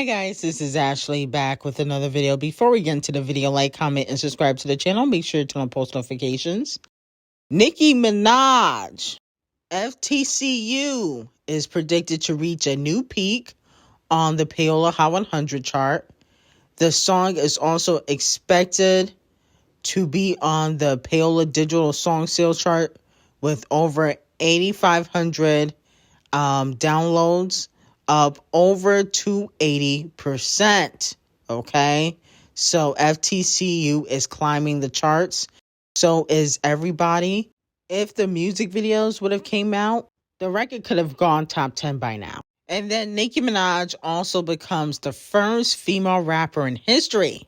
Hi guys, this is Ashley back with another video. Before we get into the video, like, comment, and subscribe to the channel. Make sure to turn on post notifications. Ckiminaj, FTCU, is predicted to reach a new peak on the Payola Hot 100 chart. The song is also expected to be on the Payola digital song sales chart with over 8,500 downloads, up over 280%. Okay, so FTCU is climbing the charts. So is everybody. If the music videos would have came out, the record could have gone top 10 by now. And then Ckiminaj also becomes the first female rapper in history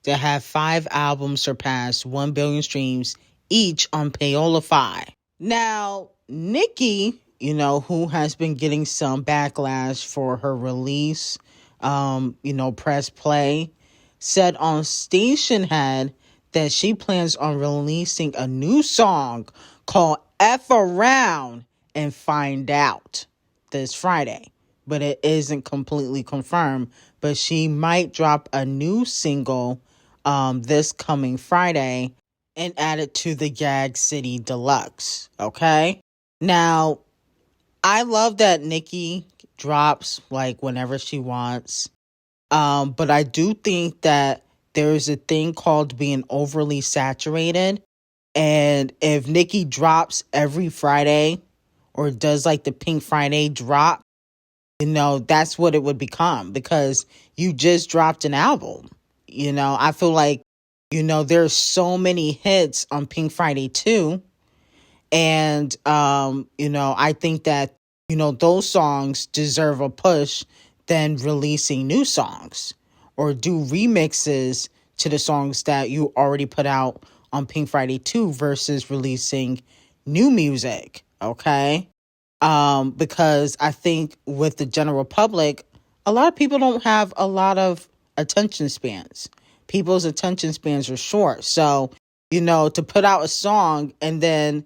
to have 5 albums surpass 1 billion streams each on Payola. Now, Nicki, who has been getting some backlash for her release, press play, said on Station Head that she plans on releasing a new song called F Around and Find Out this Friday. But it isn't completely confirmed. But she might drop a new single this coming Friday and add it to the Gag City Deluxe. Okay? Now, I love that Nicki drops like whenever she wants. But I do think that there is a thing called being overly saturated. And if Nicki drops every Friday or does like the Pink Friday drop, that's what it would become, because you just dropped an album. I feel like, there's so many hits on Pink Friday too. And, I think that, those songs deserve a push than releasing new songs or do remixes to the songs that you already put out on Pink Friday 2 versus releasing new music. Okay. Because I think with the general public, a lot of people don't have a lot of attention spans. People's attention spans are short. So, to put out a song and then,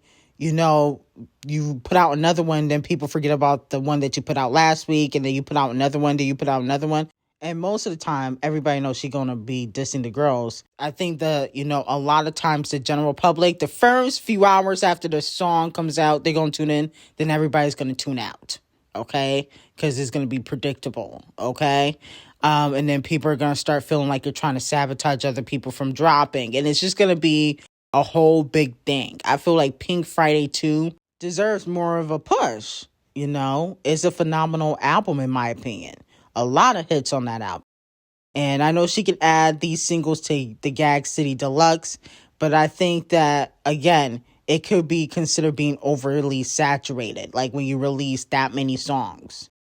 you put out another one, then people forget about the one that you put out last week, and then you put out another one, then you put out another one. And most of the time, everybody knows she's going to be dissing the girls. I think that, a lot of times the general public, the first few hours after the song comes out, they're going to tune in, then everybody's going to tune out, okay? Because it's going to be predictable, okay? And then people are going to start feeling like you're trying to sabotage other people from dropping. And it's just going to be a whole big thing. I feel like Pink Friday 2 deserves more of a push. It's a phenomenal album in my opinion. A lot of hits on that album. And I know she can add these singles to the Gag City Deluxe, but I think that, again, it could be considered being overly saturated, like when you release that many songs.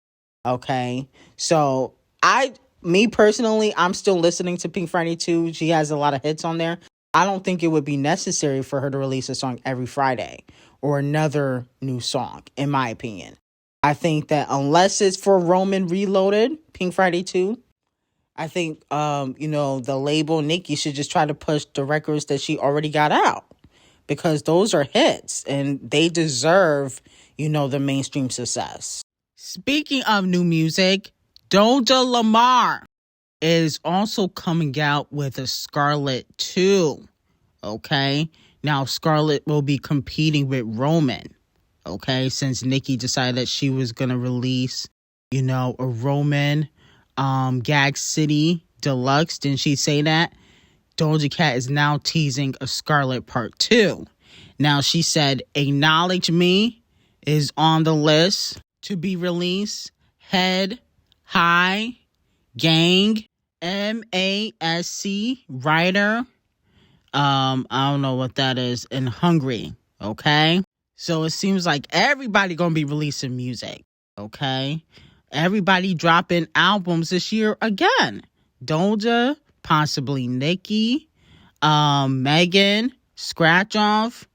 Okay? So, me personally, I'm still listening to Pink Friday 2. She has a lot of hits on there. I don't think it would be necessary for her to release a song every Friday or another new song, in my opinion. I think that unless it's for Roman Reloaded, Pink Friday 2, I think, the label Nicki should just try to push the records that she already got out, because those are hits and they deserve, the mainstream success. Speaking of new music, D0JA Lamar is also coming out with a Scarlet 2, okay? Now, Scarlet will be competing with Roman, okay? Since Nicki decided that she was going to release, a Roman Gag City Deluxe. Didn't she say that? Doja Cat is now teasing a Scarlet Part 2. Now, she said, Acknowledge Me is on the list to be released. Head, High, Gang, MASC, Writer, I don't know what that is, and Hungry, okay? So it seems like everybody gonna be releasing music, okay? Everybody dropping albums this year again. Doja, possibly Nicki, Megan, Scratch Off.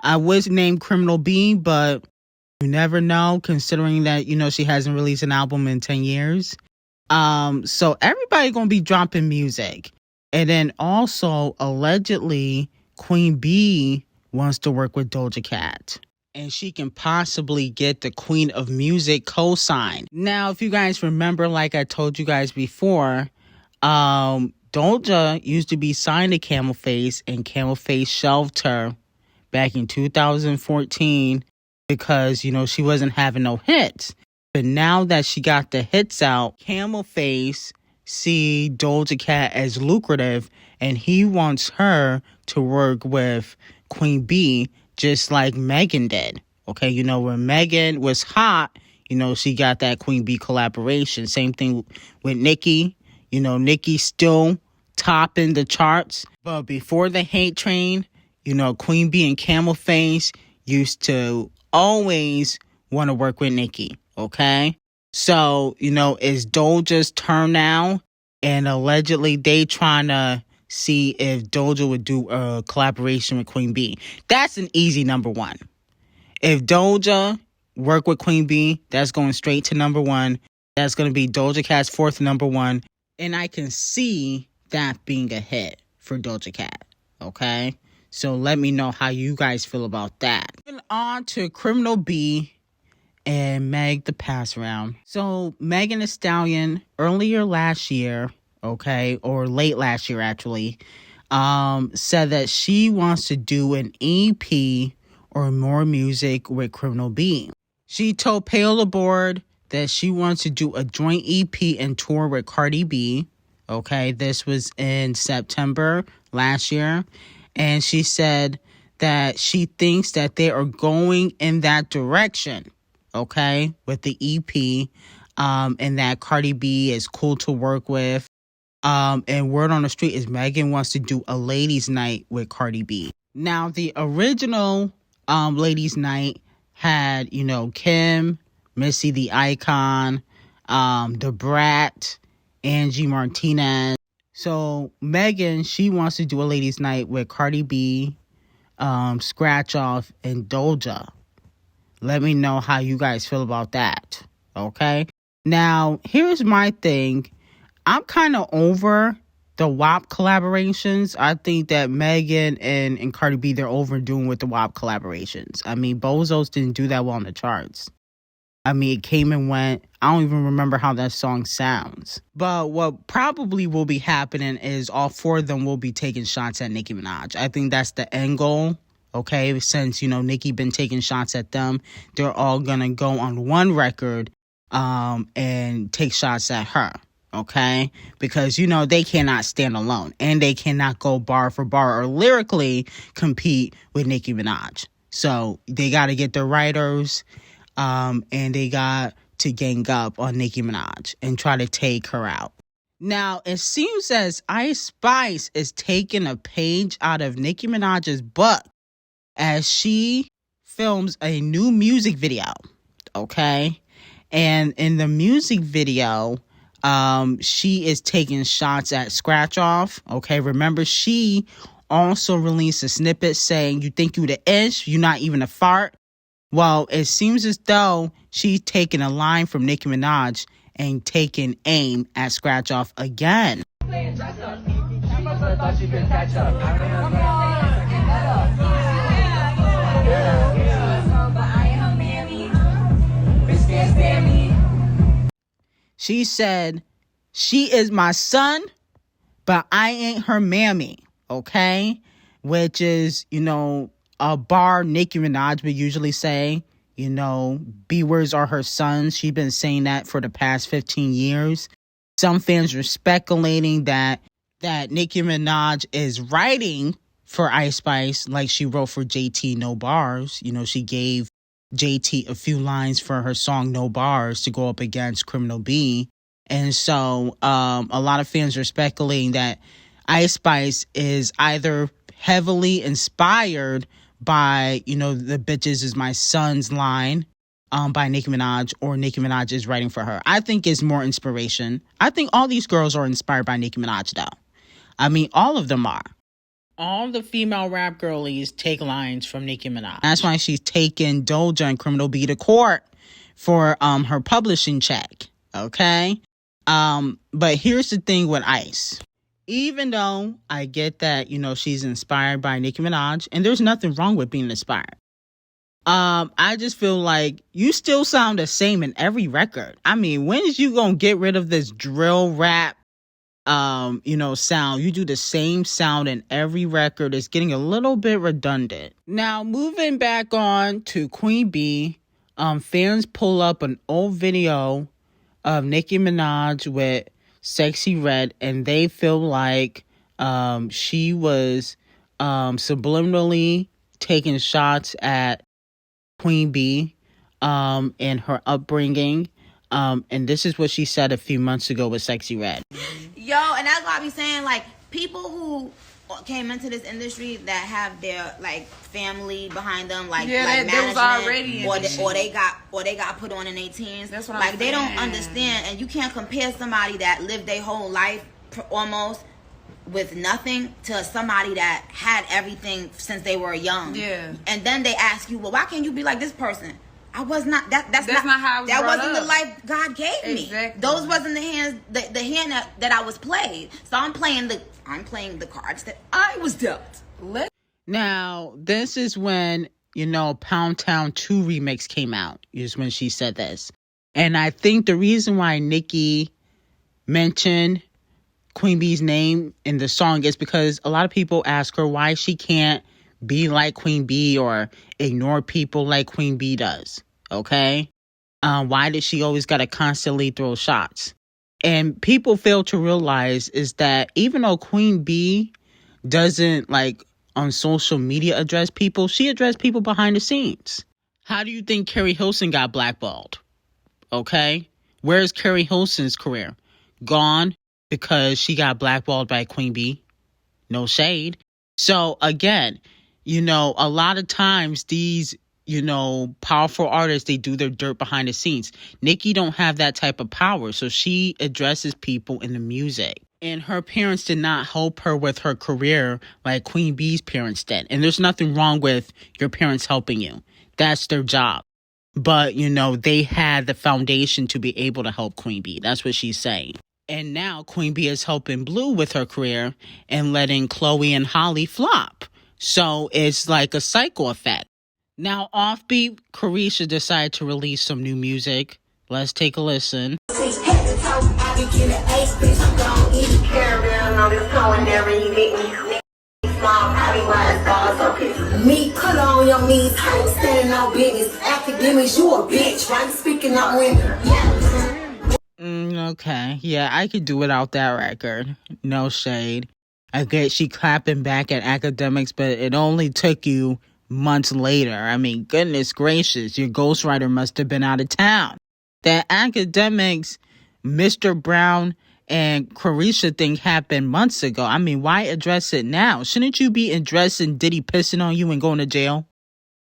I was named Criminal B, but you never know, considering that, she hasn't released an album in 10 years. So everybody gonna be dropping music. And then also, allegedly, Queen B wants to work with Doja Cat. and she can possibly get the Queen of Music co-sign. Now, if you guys remember, like I told you guys before, D0JA used to be signed to Camel Face, and Camel Face shelved her back in 2014 because, she wasn't having no hits. But now that she got the hits out, Camel Face see Doja Cat as lucrative, and he wants her to work with Queen B just like Megan did. Okay, when Megan was hot, she got that Queen B collaboration. Same thing with Nicki. Nicki still topping the charts. But before the hate train, Queen B and Camel Face used to always want to work with Nicki. Okay? So, it's Doja's turn now. And allegedly, they trying to see if D0JA would do a collaboration with Queen B. That's an easy number one. If D0JA work with Queen B, that's going straight to number one. That's going to be Doja Cat's fourth number one. And I can see that being a hit for Doja Cat. Okay? So let me know how you guys feel about that. Moving on to Criminal B and Meg the Pass Round. So Megan Thee Stallion earlier last year, okay, or late last year actually, said that she wants to do an EP or more music with Criminal B. She told Paola Board that she wants to do a joint EP and tour with Cardi B. Okay, this was in September last year. And she said that she thinks that they are going in that direction. Okay, with the EP, and that Cardi B is cool to work with. And word on the street is Megan wants to do a ladies' night with Cardi B. Now, the original ladies' night had, Kim, Missy the Icon, the Brat, Angie Martinez. So Megan, she wants to do a ladies' night with Cardi B, Scratch Off, and D0JA. Let me know how you guys feel about that, okay? Now, here's my thing. I'm kind of over the WAP collaborations. I think that Megan and Cardi B, they're overdoing with the WAP collaborations. I mean, Bozos didn't do that well on the charts. I mean, it came and went. I don't even remember how that song sounds. But what probably will be happening is all four of them will be taking shots at Nicki Minaj. I think that's the end goal. Okay, since, Nicki been taking shots at them, they're all gonna go on one record and take shots at her. Okay, because, they cannot stand alone, and they cannot go bar for bar or lyrically compete with Nicki Minaj. So they got to get their writers, and they got to gang up on Nicki Minaj and try to take her out. Now, it seems as Ice Spice is taking a page out of Nicki Minaj's book as she films a new music video, okay? And in the music video, she is taking shots at Scratch Off, okay? Remember, she also released a snippet saying, "You think you the ish, you not even a fart." Well, it seems as though she's taking a line from Nicki Minaj and taking aim at Scratch Off again. She said, "She is my son, but I ain't her mammy," okay? Which is, a bar Nicki Minaj would usually say, B-words are her sons. She's been saying that for the past 15 years. Some fans are speculating that Nicki Minaj is writing for Ice Spice like she wrote for JT No Bars. She gave JT a few lines for her song No Bars to go up against Criminal B. And so a lot of fans are speculating that Ice Spice is either heavily inspired by, the bitches is my son's line by Nicki Minaj, or Nicki Minaj is writing for her. I think it's more inspiration. I think all these girls are inspired by Nicki Minaj, though. I mean, all of them are. All the female rap girlies take lines from Nicki Minaj. That's why she's taking D0JA and Criminal B to court for her publishing check. Okay? But here's the thing with Ice. Even though I get that, she's inspired by Nicki Minaj, and there's nothing wrong with being inspired. I just feel like you still sound the same in every record. I mean, when is you gonna get rid of this drill rap, sound? You do the same sound in every record. It's getting a little bit redundant. Now, moving back on to Queen B, fans pull up an old video of Ckiminaj with Sexy Red, and they feel like she was subliminally taking shots at Queen B and her upbringing. And this is what she said a few months ago with Sexy Red. Yo, and that's why I be saying, like, people who came into this industry that have their like family behind them, like there was already or they got put on in their teens. That's what like I'm they saying. don't understand, and you can't compare somebody that lived their whole life almost with nothing to somebody that had everything since they were young. Yeah. And then they ask you, well, why can't you be like this person? I was not. That's not how I was that brought wasn't up. the life God gave me. Exactly. Those wasn't the hand that I was played. So I'm playing the cards that I was dealt. Now, this is when, Pound Town 2 remix came out, is when she said this. And I think the reason why Nicki mentioned Queen B's name in the song is because a lot of people ask her why she can't be like Queen B or ignore people like Queen B does, okay? Why does she always got to constantly throw shots? And people fail to realize is that even though Queen B doesn't, like, on social media address people, she addressed people behind the scenes. How do you think Carrie Hilson got blackballed? Okay? Where's Carrie Hilson's career? Gone because she got blackballed by Queen B? No shade. So, again, a lot of times these, powerful artists, they do their dirt behind the scenes. Nicki don't have that type of power, so she addresses people in the music. And her parents did not help her with her career like Queen B's parents did. And there's nothing wrong with your parents helping you. That's their job. But, they had the foundation to be able to help Queen B. That's what she's saying. And now Queen B is helping Blue with her career and letting Chloe and Holly flop. So it's like a cycle effect. Now, offbeat, Carisha decided to release some new music. Let's take a listen. Me, cut on your knees, how standing on business. Academics, you a bitch, right? Speaking up women. Okay, yeah, I could do without that record. No shade. I get she clapping back at academics, but it only took you months later. I mean, goodness gracious, your ghostwriter must have been out of town. That academics, Mr. Brown, and Carisha thing happened months ago. I mean, why address it now? Shouldn't you be addressing Diddy pissing on you and going to jail?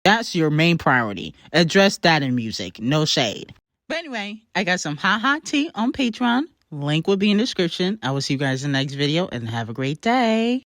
That's your main priority. Address that in music. No shade. But anyway, I got some hot tea on Patreon. Link will be in the description. I will see you guys in the next video and have a great day.